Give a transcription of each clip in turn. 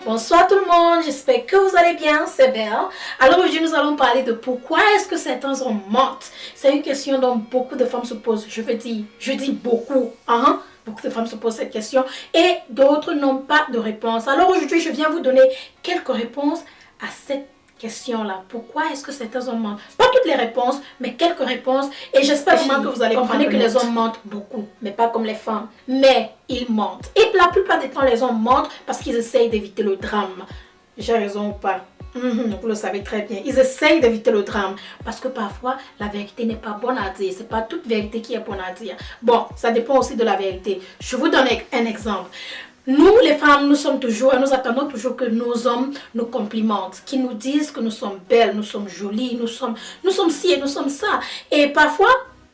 Bonsoir tout le monde, j'espère que vous allez bien, c'est Belle. Alors aujourd'hui nous allons parler de pourquoi est-ce que certains hommes mentent. C'est une question dont beaucoup de femmes se posent, je dis beaucoup, hein? Beaucoup de femmes se posent cette question et d'autres n'ont pas de réponse. Alors aujourd'hui je viens vous donner quelques réponses à cette question-là. Pourquoi est-ce que certains hommes mentent? Pas toutes les réponses, mais quelques réponses. Et j'espère vraiment que vous allez comprendre que les hommes mentent beaucoup, mais pas comme les femmes. Mais ils mentent. Et la plupart du temps, les hommes mentent parce qu'ils essayent d'éviter le drame. J'ai raison ou pas? Vous le savez très bien. Ils essayent d'éviter le drame parce que parfois, la vérité n'est pas bonne à dire. C'est pas toute vérité qui est bonne à dire. Bon, ça dépend aussi de la vérité. Je vous donne un exemple. Nous, les femmes, nous attendons toujours que nos hommes nous complimentent, qu'ils nous disent que nous sommes belles, nous sommes jolies, nous sommes ci et nous sommes ça. Et parfois,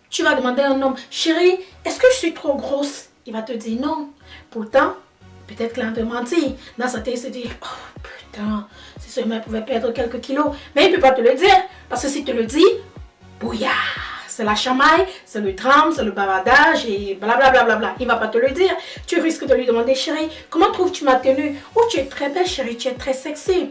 tu vas demander à un homme, chérie, est-ce que je suis trop grosse? Il va te dire non. Pourtant, peut-être qu'il a menti. Dans sa tête, il se dit, oh putain, si seulement il pouvait perdre quelques kilos. Mais il ne peut pas te le dire, parce que s'il te le dit, bouillard. C'est la chamaille, c'est le drame, c'est le bavardage et blablabla. Bla bla bla. Il ne va pas te le dire. Tu risques de lui demander, chérie, comment trouves-tu ma tenue? Oh, tu es très belle, chérie, tu es très sexy.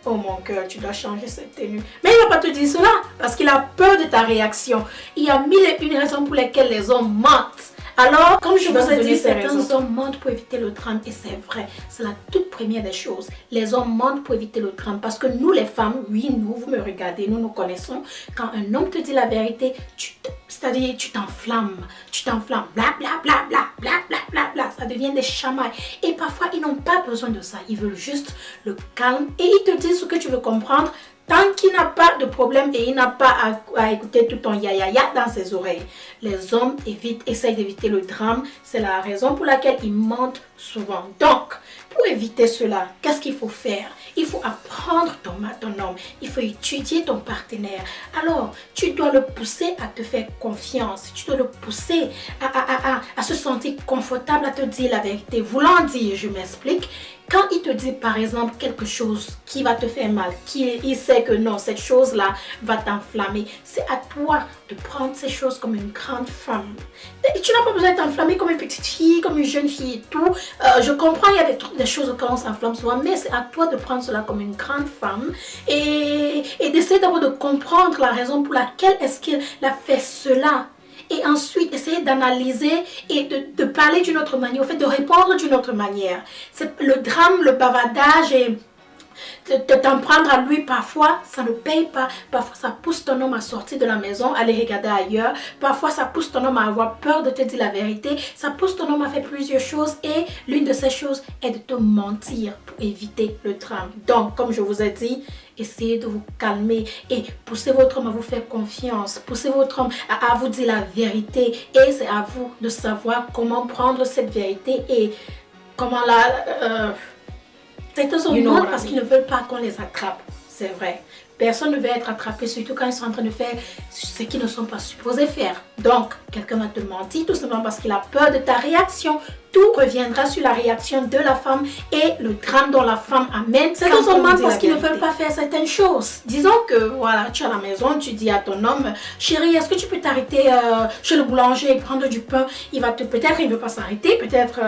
Oh mon cœur, tu dois changer cette tenue. Mais il ne va pas te dire cela parce qu'il a peur de ta réaction. Il y a mille et une raisons pour lesquelles les hommes mentent. Alors, comme je vous ai dit, certains hommes mentent pour éviter le drame et c'est vrai, c'est la toute première des choses. Les hommes mentent pour éviter le drame parce que nous les femmes, oui, vous me regardez, nous connaissons. Quand un homme te dit la vérité, c'est-à-dire tu t'enflammes, bla bla bla bla bla bla bla bla, ça devient des chamailles. Et parfois, ils n'ont pas besoin de ça, ils veulent juste le calme et ils te disent ce que tu veux comprendre. Tant qu'il n'a pas de problème et il n'a pas à écouter tout ton ya dans ses oreilles. Les hommes essayent d'éviter le drame. C'est la raison pour laquelle ils mentent souvent. Donc, pour éviter cela, qu'est-ce qu'il faut faire? Il faut apprendre ton homme. Il faut étudier ton partenaire. Alors, tu dois le pousser à te faire confiance. Tu dois le pousser à se sentir confortable, à te dire la vérité. Voulant dire, je m'explique. Quand il te dit par exemple quelque chose qui va te faire mal, il sait que non, cette chose-là va t'enflammer, c'est à toi de prendre ces choses comme une grande femme. Et tu n'as pas besoin de t'enflammer comme une petite fille, comme une jeune fille et tout. Je comprends, il y a des choses auxquelles on s'enflamme souvent, mais c'est à toi de prendre cela comme une grande femme et d'essayer d'abord de comprendre la raison pour laquelle est-ce qu'il a fait cela. Et ensuite, essayer d'analyser et de parler d'une autre manière, au fait de répondre d'une autre manière. C'est le drame, le bavardage et de t'en prendre à lui parfois, ça ne paye pas. Parfois, ça pousse ton homme à sortir de la maison, à aller regarder ailleurs. Parfois, ça pousse ton homme à avoir peur de te dire la vérité. Ça pousse ton homme à faire plusieurs choses et l'une de ces choses est de te mentir pour éviter le drame. Donc, comme je vous ai dit, essayez de vous calmer et poussez votre homme à vous faire confiance. Poussez votre homme à vous dire la vérité et c'est à vous de savoir comment prendre cette vérité et comment certains hommes mentent parce qu'ils ne veulent pas qu'on les attrape. C'est vrai. Personne ne veut être attrapé, surtout quand ils sont en train de faire ce qu'ils ne sont pas supposés faire. Donc, quelqu'un va te mentir tout simplement parce qu'il a peur de ta réaction. Tout reviendra sur la réaction de la femme et le drame dont la femme amène. Certains hommes mentent parce qu'ils ne veulent pas faire certaines choses. Disons que, voilà, tu es à la maison, tu dis à ton homme, chérie, est-ce que tu peux t'arrêter chez le boulanger et prendre du pain? Peut-être il ne veut pas s'arrêter, peut-être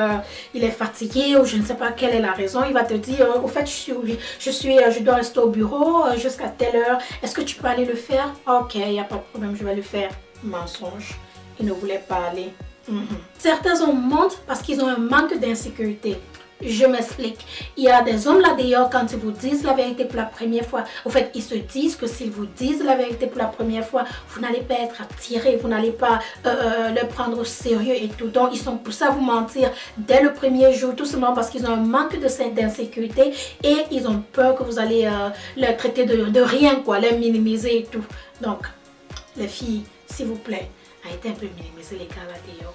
il est fatigué ou je ne sais pas quelle est la raison. Il va te dire, au fait, je dois rester au bureau jusqu'à telle heure. Est-ce que tu peux aller le faire? Ok, il n'y a pas de problème, je vais le faire. Mensonge. Il ne voulait pas aller. Certains hommes mentent parce qu'ils ont un manque d'insécurité. Je m'explique. Il y a des hommes là d'ailleurs quand ils vous disent la vérité pour la première fois. Au fait, ils se disent que s'ils vous disent la vérité pour la première fois, vous n'allez pas être attiré, vous n'allez pas le prendre au sérieux et tout. Donc, ils sont poussés à vous mentir dès le premier jour, tout simplement parce qu'ils ont un manque d'insécurité et ils ont peur que vous allez les traiter de rien, quoi, les minimiser et tout. Donc, les filles, s'il vous plaît, arrêtez un peu de minimiser les gars là d'ailleurs.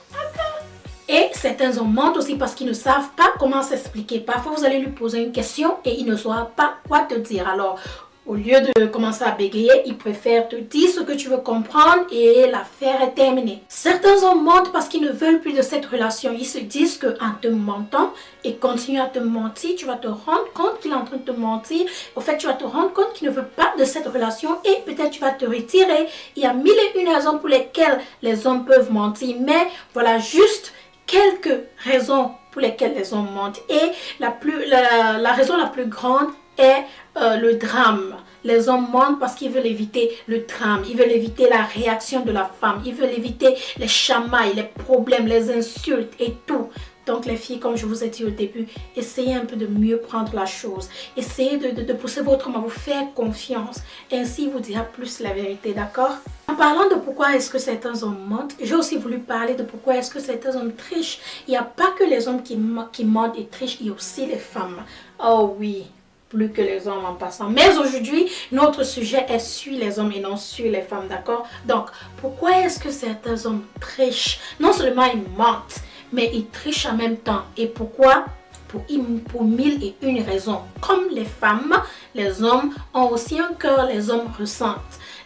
Et certains hommes mentent aussi parce qu'ils ne savent pas comment s'expliquer. Parfois, vous allez lui poser une question et il ne saura pas quoi te dire. Alors, au lieu de commencer à bégayer, il préfère te dire ce que tu veux comprendre et l'affaire est terminée. Certains hommes mentent parce qu'ils ne veulent plus de cette relation. Ils se disent qu'en te mentant et continuant à te mentir, tu vas te rendre compte qu'il est en train de te mentir. Au fait, tu vas te rendre compte qu'il ne veut pas de cette relation et peut-être tu vas te retirer. Il y a mille et une raisons pour lesquelles les hommes peuvent mentir. Mais voilà juste quelques raisons pour lesquelles les hommes mentent. Et la raison la plus grande est le drame. Les hommes mentent parce qu'ils veulent éviter le drame, ils veulent éviter la réaction de la femme, ils veulent éviter les chamailles, les problèmes, les insultes et tout. Donc les filles, comme je vous ai dit au début, essayez un peu de mieux prendre la chose. Essayez de pousser votre homme à vous faire confiance. Ainsi, il vous dira plus la vérité, d'accord? En parlant de pourquoi est-ce que certains hommes mentent, j'ai aussi voulu parler de pourquoi est-ce que certains hommes trichent. Il n'y a pas que les hommes qui mentent et trichent, il y a aussi les femmes. Oh oui, plus que les hommes en passant. Mais aujourd'hui, notre sujet est sur les hommes et non sur les femmes, d'accord? Donc, pourquoi est-ce que certains hommes trichent? Non seulement ils mentent, mais ils trichent en même temps. Et pourquoi? Pour mille et une raisons. Comme les femmes, les hommes ont aussi un cœur, les hommes ressentent.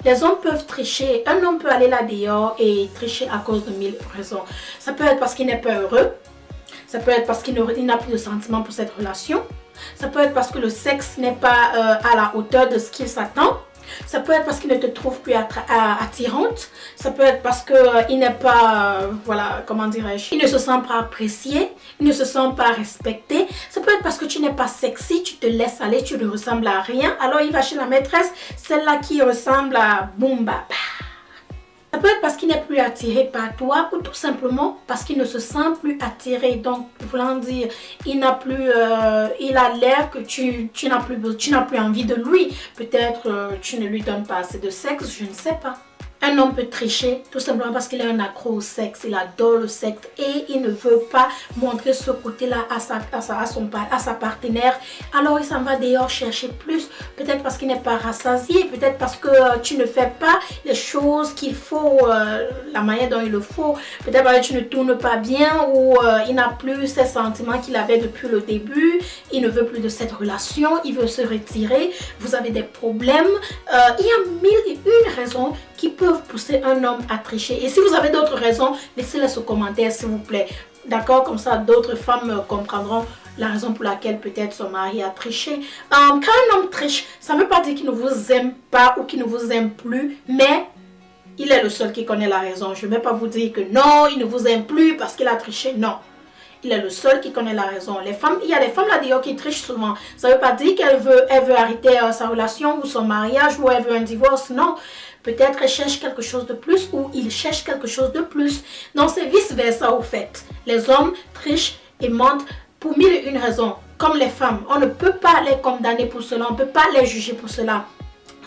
Les hommes peuvent tricher. Un homme peut aller là dehors et tricher à cause de mille raisons. Ça peut être parce qu'il n'est pas heureux. Ça peut être parce qu'il n'a plus de sentiments pour cette relation. Ça peut être parce que le sexe n'est pas à la hauteur de ce qu'il s'attend. Ça peut être parce qu'il ne te trouve plus attirante. Ça peut être parce qu'il n'est pas, voilà, comment dirais-je, il ne se sent pas apprécié, il ne se sent pas respecté. Ça peut être parce que tu n'es pas sexy, tu te laisses aller, tu ne ressembles à rien. Alors il va chez la maîtresse, celle-là qui ressemble à Boomba. Ça peut être parce qu'il n'est plus attiré par toi ou tout simplement parce qu'il ne se sent plus attiré. Donc, voulant dire, il a l'air que tu n'as plus envie de lui. Peut-être tu ne lui donnes pas assez de sexe, je ne sais pas. Un homme peut tricher tout simplement parce qu'il a un accro au sexe, il adore le sexe et il ne veut pas montrer ce côté-là à sa partenaire. Alors il s'en va dehors chercher plus, peut-être parce qu'il n'est pas rassasié, peut-être parce que tu ne fais pas les choses qu'il faut, la manière dont il le faut, peut-être parce que tu ne tournes pas bien ou il n'a plus ces sentiments qu'il avait depuis le début, il ne veut plus de cette relation, il veut se retirer, vous avez des problèmes, il y a mille et une raisons qui peuvent pousser un homme à tricher. Et si vous avez d'autres raisons, laissez-les aux commentaires s'il vous plaît. D'accord? Comme ça, d'autres femmes comprendront la raison pour laquelle peut-être son mari a triché. Quand un homme triche, ça ne veut pas dire qu'il ne vous aime pas ou qu'il ne vous aime plus, mais il est le seul qui connaît la raison. Je ne vais pas vous dire que non, il ne vous aime plus parce qu'il a triché. Non. Il est le seul qui connaît la raison. Il y a des femmes là d'ailleurs qui trichent souvent. Ça ne veut pas dire qu'elle veut arrêter sa relation ou son mariage ou elle veut un divorce. Non. Peut-être elle cherche quelque chose de plus ou il cherche quelque chose de plus. Donc c'est vice-versa au fait. Les hommes trichent et mentent pour mille et une raisons. Comme les femmes, on ne peut pas les condamner pour cela, on ne peut pas les juger pour cela.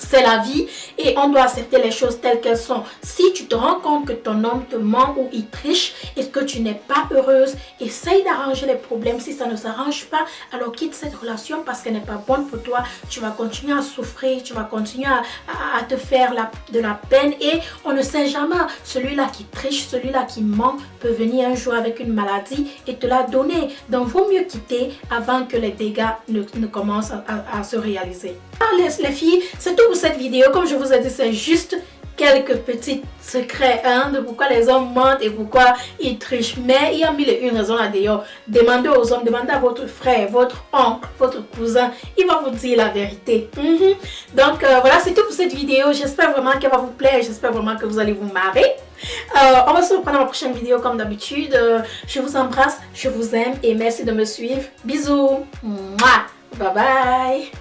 C'est la vie et on doit accepter les choses telles qu'elles sont. Si tu te rends compte que ton homme te ment ou il triche et que tu n'es pas heureuse, essaye d'arranger les problèmes. Si ça ne s'arrange pas, alors quitte cette relation parce qu'elle n'est pas bonne pour toi. Tu vas continuer à souffrir, tu vas continuer à te faire de la peine et on ne sait jamais. Celui-là qui triche, celui-là qui ment peut venir un jour avec une maladie et te la donner. Donc, vaut mieux quitter avant que les dégâts ne commencent à se réaliser. Les filles, c'est tout pour cette vidéo. Comme je vous ai dit, c'est juste quelques petits secrets de pourquoi les hommes mentent et pourquoi ils trichent. Mais il y a mille et une raisons là d'ailleurs. Demandez aux hommes, demandez à votre frère, votre oncle, votre cousin. Il va vous dire la vérité. Donc voilà, c'est tout pour cette vidéo. J'espère vraiment qu'elle va vous plaire. J'espère vraiment que vous allez vous marrer. On va se reprendre dans ma prochaine vidéo comme d'habitude. Je vous embrasse, je vous aime et merci de me suivre. Bisous. Mouah. Bye bye.